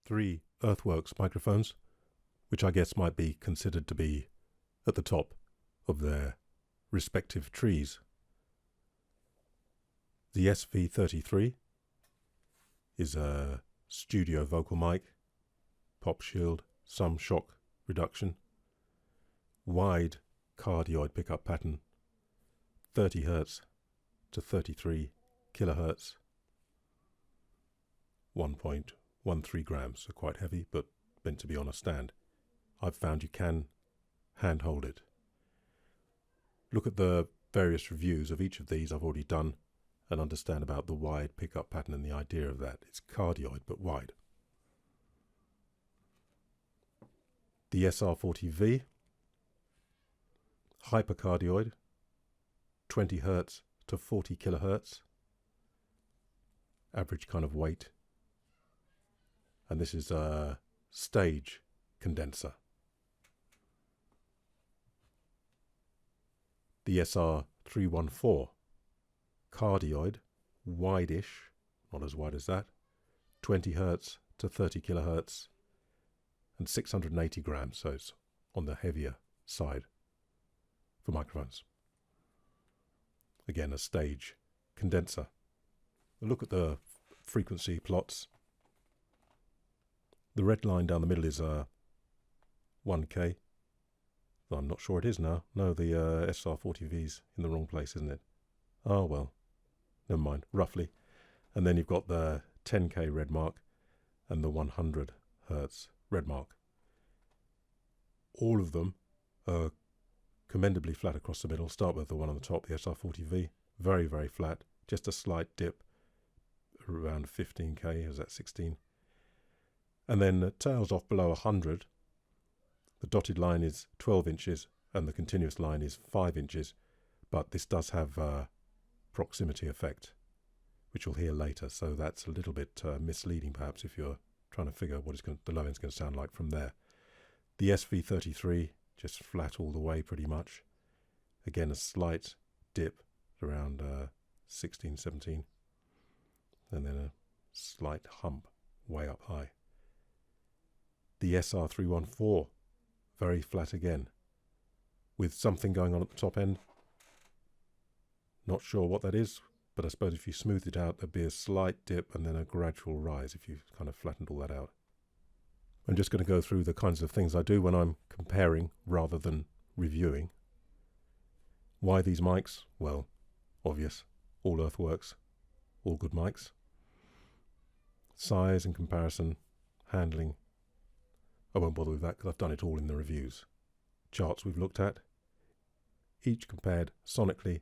3 Earthworks microphones, which I guess might be considered to be at the top of their respective trees. The SV33 is a studio vocal mic, pop shield, some shock reduction, wide cardioid pickup pattern, 30 Hz to 33 kHz, 1.13 grams, so quite heavy, but meant to be on a stand. I've found you can hand hold it. Look at the various reviews of each of these I've already done and understand about the wide pickup pattern and the idea of that. It's cardioid but wide. The SR40V, hypercardioid, 20 Hz to 40 kHz, average kind of weight. And this is a stage condenser. The SR314, cardioid, wide-ish, not as wide as that, 20 Hz to 30 kHz, and 680 grams, so it's on the heavier side for microphones. Again, a stage condenser. Look at the frequency plots. The red line down the middle is 1K. I'm not sure it is now. No, the SR40V's in the wrong place, isn't it? Oh well, never mind, roughly. And then you've got the 10K red mark and the 100 Hz red mark. All of them are commendably flat across the middle. Start with the one on the top, the SR40V. Very, very flat. Just a slight dip around 15K, is that 16? And then tails off below 100. The dotted line is 12 inches and the continuous line is 5 inches. But this does have proximity effect, which you'll hear later. So that's a little bit misleading perhaps if you're trying to figure what the low end's going to sound like from there. The SV33, just flat all the way pretty much. Again, a slight dip around 16, 17. And then a slight hump way up high. The SR314, very flat again, with something going on at the top end. Not sure what that is, but I suppose if you smooth it out, there'd be a slight dip and then a gradual rise if you kind of flattened all that out. I'm just going to go through the kinds of things I do when I'm comparing rather than reviewing. Why these mics? Well, obvious. All Earthworks, all good mics. Size and comparison, handling. I won't bother with that because I've done it all in the reviews. Charts we've looked at, each compared sonically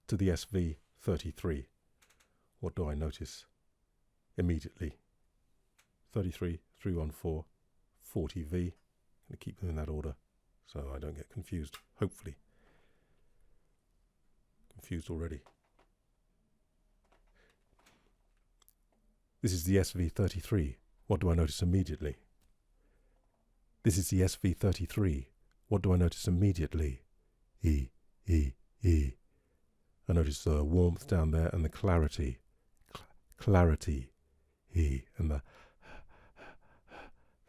to the SV33. What do I notice immediately? 33, 314, 40V. I'm going to keep them in that order so I don't get confused, hopefully. Confused already. This is the SV33. What do I notice immediately? This is the SV33. What do I notice immediately? E. I notice the warmth down there and the clarity. Clarity. E. And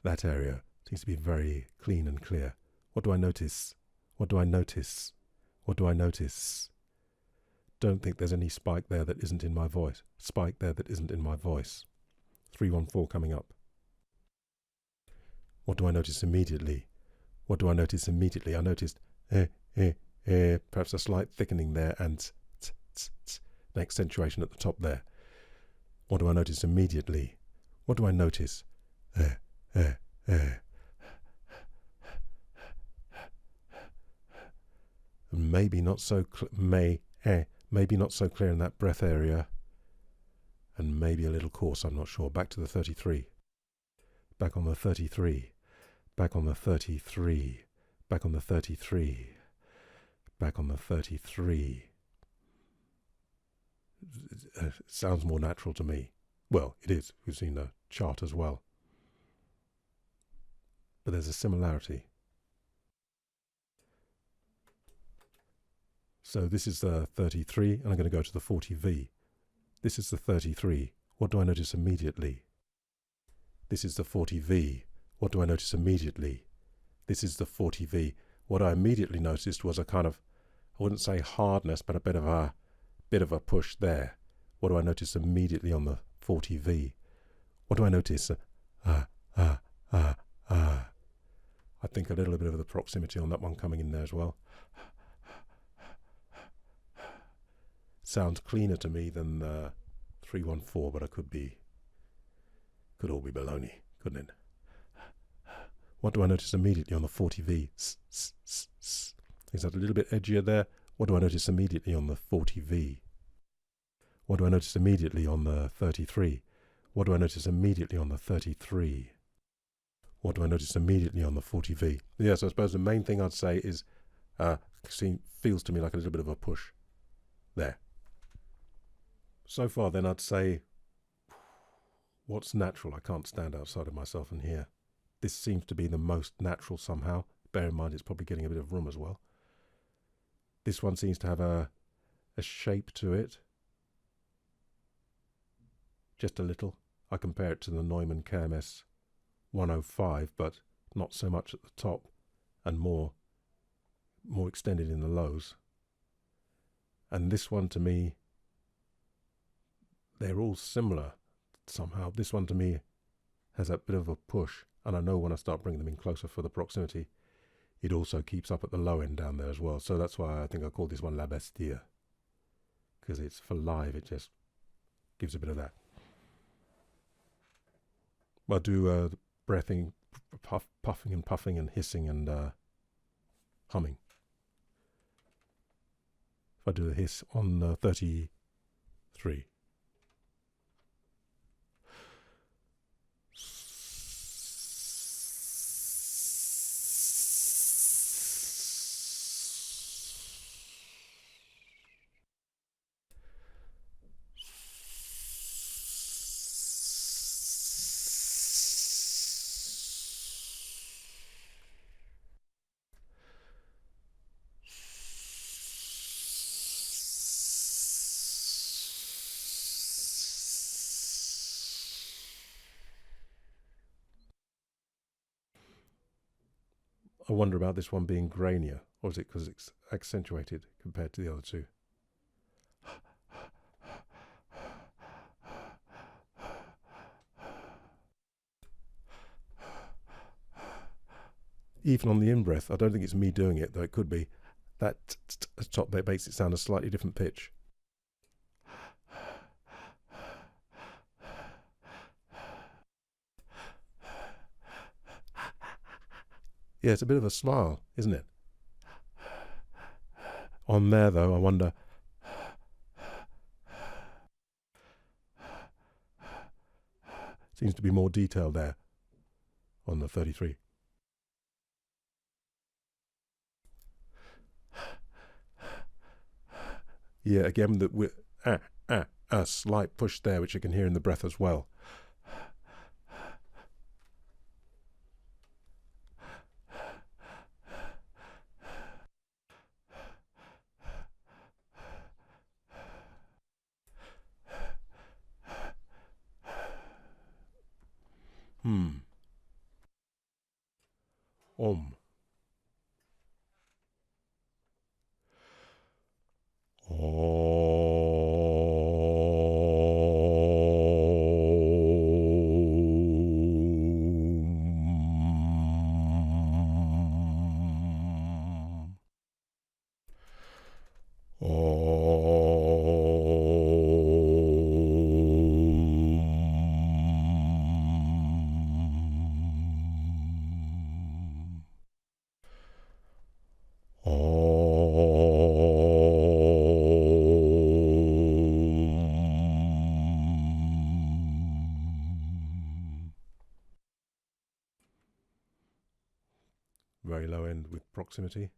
that area seems to be very clean and clear. What do I notice? What do I notice? What do I notice? Don't think there's any spike there that isn't in my voice. Spike there that isn't in my voice. 314 coming up. What do I notice immediately? What do I notice immediately? I noticed perhaps a slight thickening there and an accentuation at the top there. What do I notice immediately? What do I notice? Maybe not so maybe not so clear in that breath area, and maybe a little coarse, I'm not sure. Back to the 33. Back on the 33. Back on the 33. Back on the 33. Back on the 33. Sounds more natural to me. Well, it is. We've seen the chart as well. But there's a similarity. So this is the 33, and I'm going to go to the 40V. This is the 33. What do I notice immediately? This is the 40V. What do I notice immediately? This is the 40V. What I immediately noticed was a kind of, I wouldn't say hardness, but a bit of a push there. What do I notice immediately on the 40V? What do I notice? I think a little bit of the proximity on that one coming in there as well. Sounds cleaner to me than the 314, but I could all be baloney, couldn't it? What do I notice immediately on the 40V? Is that a little bit edgier there? What do I notice immediately on the 40V? What do I notice immediately on the 33? What do I notice immediately on the 33? What do I notice immediately on the 40V? Yes, I suppose the main thing I'd say is, feels to me like a little bit of a push there. So far then I'd say, what's natural? I can't stand outside of myself and hear. This seems to be the most natural somehow. Bear in mind it's probably getting a bit of room as well. This one seems to have a shape to it. Just a little. I compare it to the Neumann KMS 105, but not so much at the top and more extended in the lows. And this one to me, they're all similar somehow. This one to me has a bit of a push, and I know when I start bringing them in closer for the proximity, it also keeps up at the low end down there as well. So that's why I think I call this one La Bastille, because it's for live, it just gives a bit of that. I'll do breathing, puffing and puffing and hissing and humming. If I do the hiss on 33. I wonder about this one being grainier, or is it because it's accentuated compared to the other two? Even on the in-breath, I don't think it's me doing it, though it could be. That top bit makes it sound a slightly different pitch. Yeah, it's a bit of a smile, isn't it? On there, though, I wonder. Seems to be more detail there on the 33. Yeah, again, a slight push there, which you can hear in the breath as well. Om. Very low end with proximity.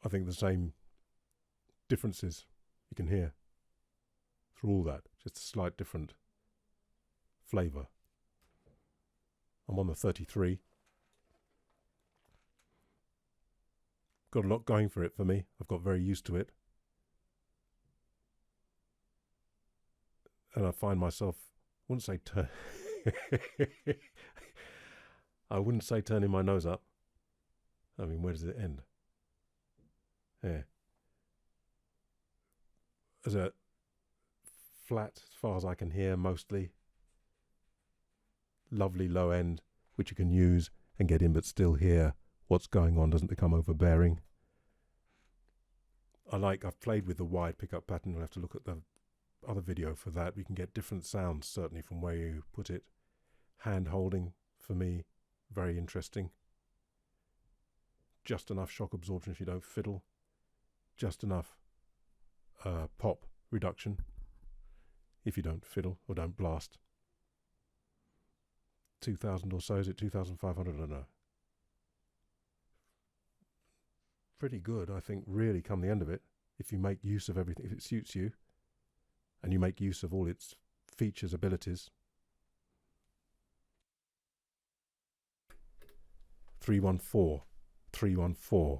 I think the same differences you can hear through all that, just a slight different flavour. I'm on the 33. Got a lot going for it for me. I've got very used to it. And I find myself, I wouldn't say turning my nose up. I mean, where does it end? Yeah. As a flat, as far as I can hear, mostly. Lovely low end, which you can use and get in, but still hear what's going on, doesn't become overbearing. I've played with the wide pickup pattern. You'll have to look at the other video for that. We can get different sounds, certainly, from where you put it. Hand holding, for me, very interesting. Just enough shock absorption if you don't fiddle. Just enough pop reduction if you don't fiddle or don't blast. 2,000 or so, is it 2,500? I don't know. Pretty good, I think, really, come the end of it, if you make use of everything, if it suits you, and you make use of all its features, abilities. 314. 314.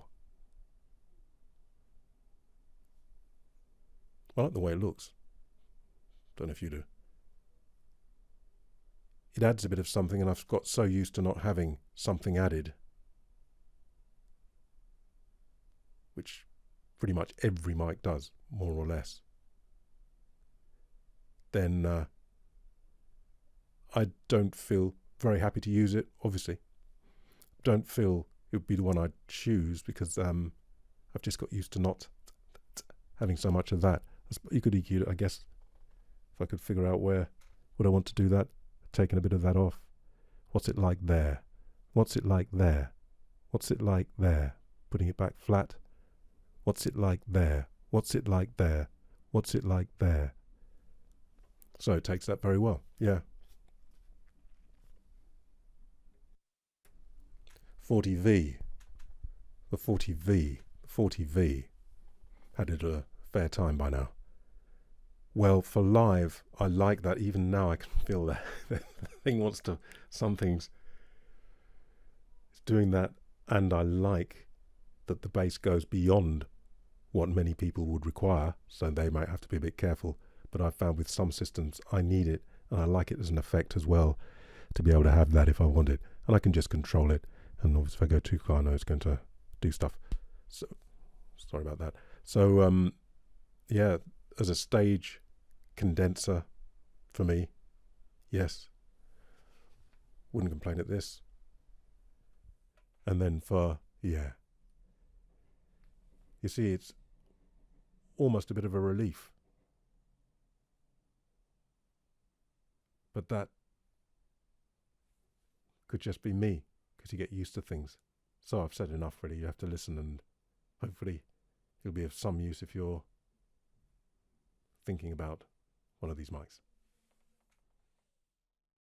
I like the way it looks. Don't know if you do. It adds a bit of something, and I've got so used to not having something added, which pretty much every mic does, more or less. Then I don't feel very happy to use it, obviously. Don't feel it would be the one I'd choose, because I've just got used to not having so much of that. You could EQ it, I guess, if I could figure out where would I want to do that, taking a bit of that off. What's it like there? What's it like there? What's it like there? Putting it back flat. What's it like there? What's it like there? What's it like there? So it takes that very well, yeah. 40V. The 40V. Had it a fair time by now. Well, for live, I like that. Even now I can feel that the thing wants to, some things, it's doing that, and I like that the bass goes beyond what many people would require, so they might have to be a bit careful. But I've found with some systems I need it, and I like it as an effect as well, to be able to have that if I want it. And I can just control it, and obviously if I go too far, I know it's going to do stuff. So, sorry about that. So, yeah, as a stage condenser, for me, yes. Wouldn't complain at this. And then for, yeah. You see, it's almost a bit of a relief. But that could just be me, because you get used to things. So I've said enough, really. You have to listen, and hopefully it'll be of some use if you're thinking about one of these mics.